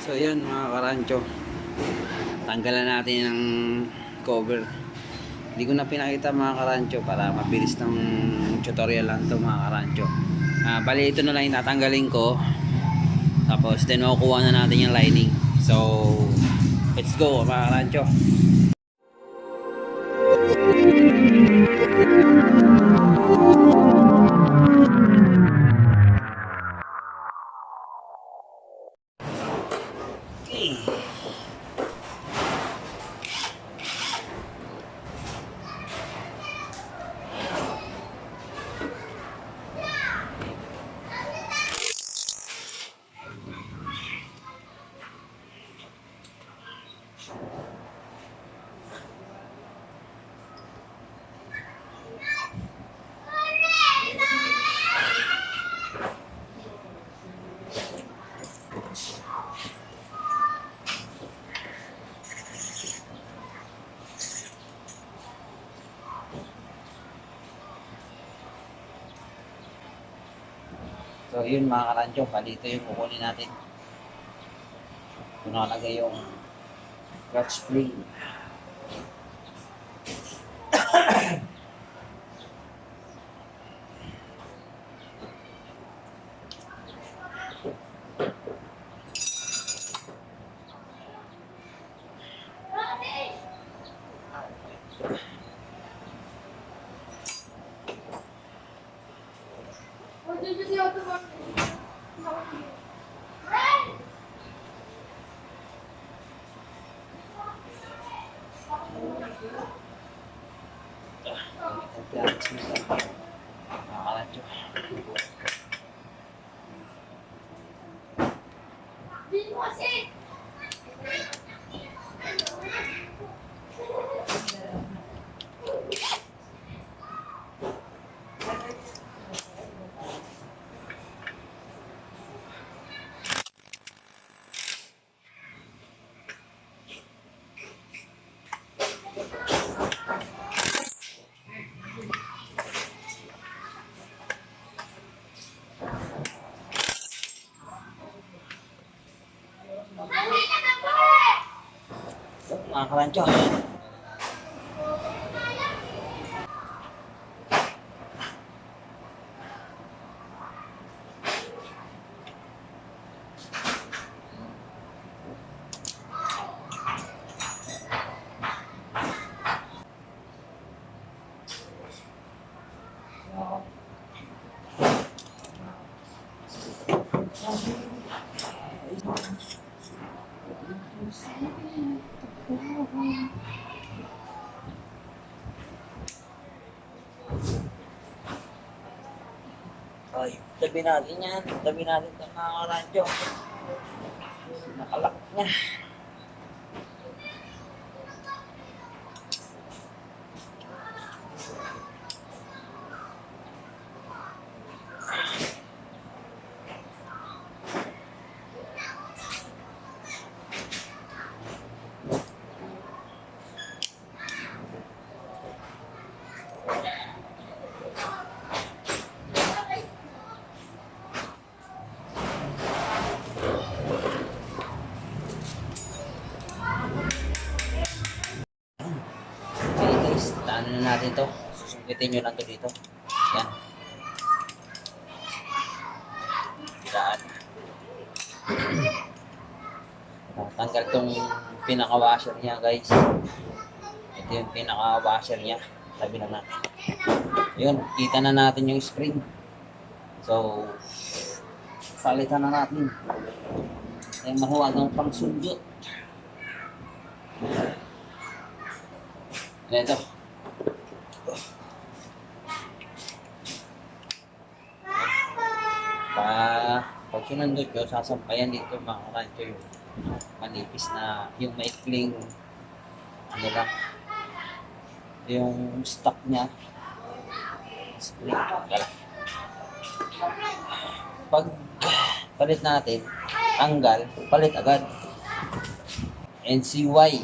So yun mga karancho, tanggalan natin ng cover. Hindi ko na pinakita mga karancho para mabilis ng tutorial lang to mga karancho. Bali ito na lang yung tatanggalin ko. Tapos then makukuha na natin yung lining. So let's go mga karancho. Okay. So yun mga karancho, bali ito yung kukunin natin. Ito nakalagay yung clutch spring. Mga karancho. Ay, tabi natin yan. Tabi natin ito mga karancho. Nakalak niya. Okay guys, taano na natin to. Susubitin nyo lang to dito. Yan. Daan. Tanggal tong pinaka-washer niya guys. Ito yung pinaka-washer niya. Sabi na natin. Yun, kita na natin yung spring. So, palitan na natin. Yung mahuwagang pangsundot. Ito. Pag sinundot ko, sasampayan dito mga karancho yung manipis na, yung maikling ano lang, yung stock niya. Spring. Pag palit natin, tanggal, palit agad. NCY.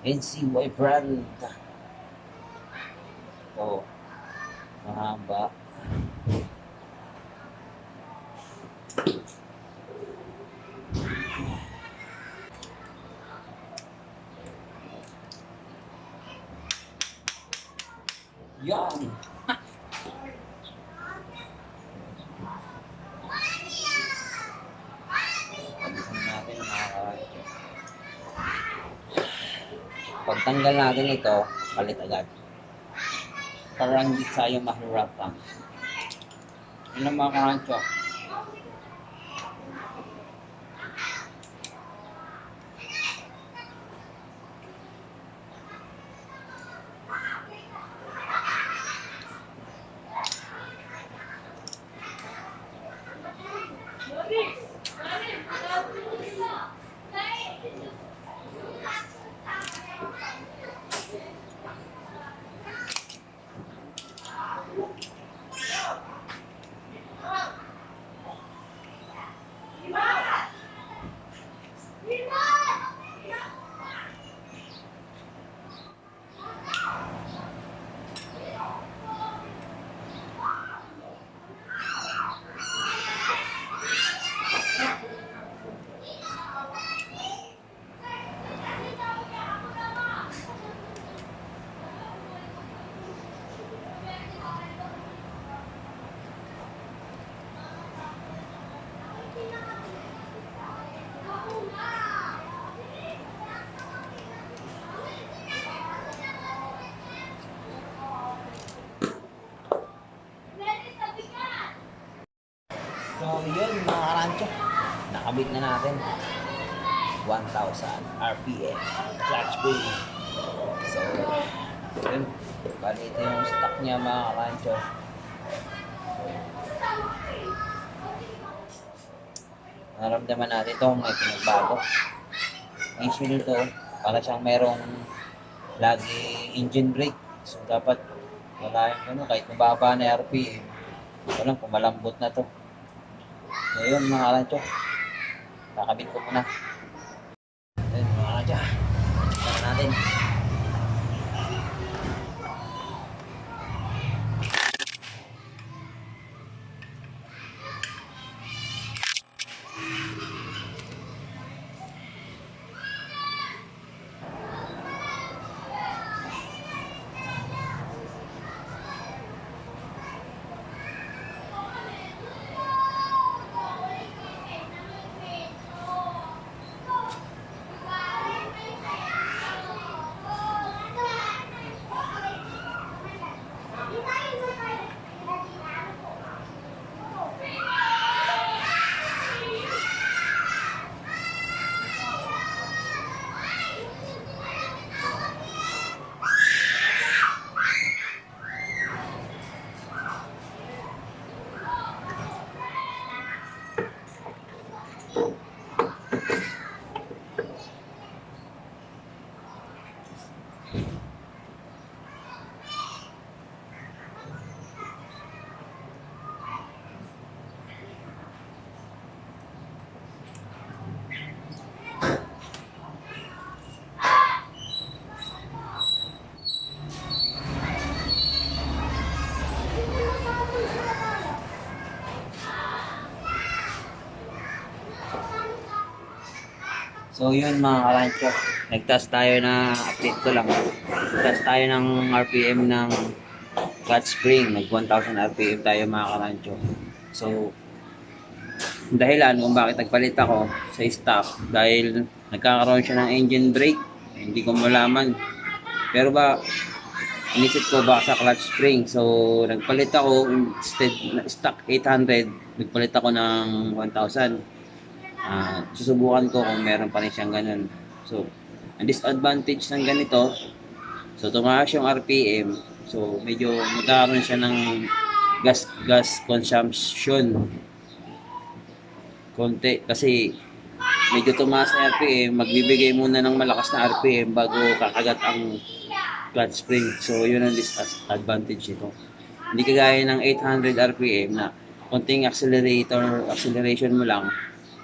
NCY brand. So, Mahaba. Yan! Palisan natin mga karadyo. Pagtanggal natin ito, palit agad. Para hindi tayo mahirapan. Yun ang mga karadyo. So yun mga karancho, nakabit na natin 1,000 RPM clutch spring. So yun, bali ito yung stock niya mga karancho. Naramdaman natin ito, may pinagbago. Usually ito, para siyang merong lagi engine brake. So dapat wala yung ano, kahit mababa na RPM, walang pumalambot na to. So yun mga karancho, kakabit ko muna. Ayun mga karancho, tignan natin. So yun mga karancho, nagtest tayo na update ko lang. Nagtest tayo ng RPM ng clutch spring, nag 1,000 RPM tayo mga karancho. So dahilan kung bakit nagpalit ako sa stock, dahil nagkakaroon siya ng engine brake, hindi ko malaman. Pero ba inisip ko baka sa clutch spring, so nagpalit ako. Instead na stock 800, nagpalit ako ng 1,000. Susubukan ko kung meron pa rin siyang ganun. So, ang disadvantage ng ganito, so tumaas yung RPM, so medyo magkakaroon siya ng gas consumption konti, kasi medyo tumaas na RPM, magbibigay muna ng malakas na RPM bago kakagat ang clutch spring. So, yun ang disadvantage nito. Hindi kagaya ng 800 RPM na konting acceleration mo lang,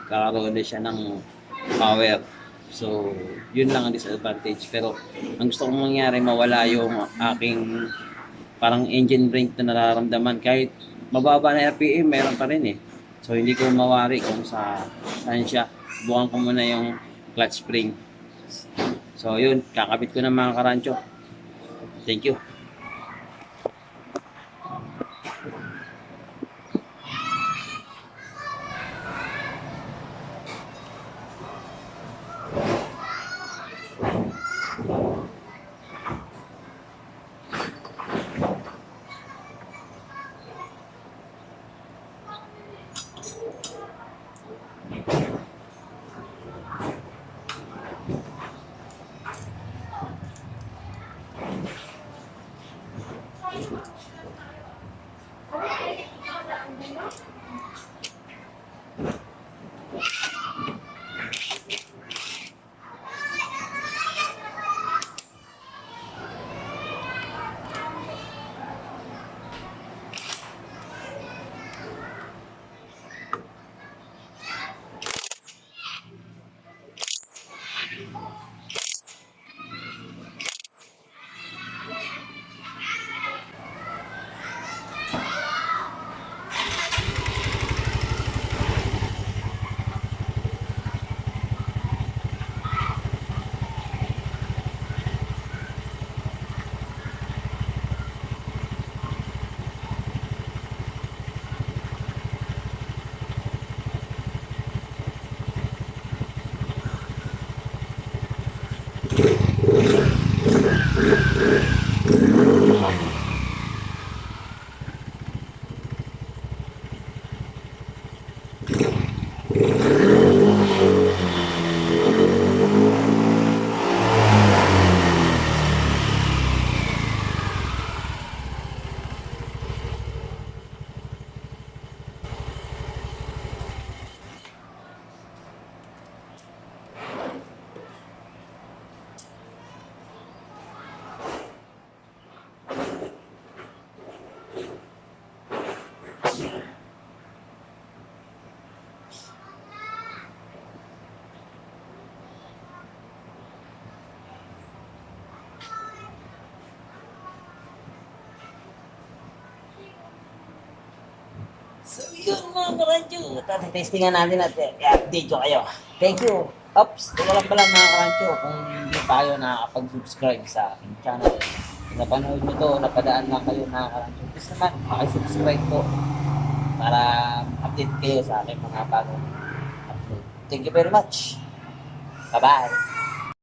kakaroon din siya ng power. So, yun lang ang disadvantage. Pero, ang gusto kong mangyari, mawala yung aking parang engine brake na nararamdaman. Kahit mababa na RPM, meron pa rin eh. So hindi ko mawari kung saan siya. Subukan ko muna yung clutch spring. So yun, kakabit ko na mga karancho. Thank you. So yun mga karancho, testingan natin at i-update ko kayo. Thank you. Oops, teka lang pala mga karancho, kung hindi pa kayo nakakapag-subscribe sa aking channel, napanood nyo to, napadaan lang kayo mga karancho. Please naman, makisubscribe po para update kayo sa aking mga bagong upload. Thank you very much. Bye-bye.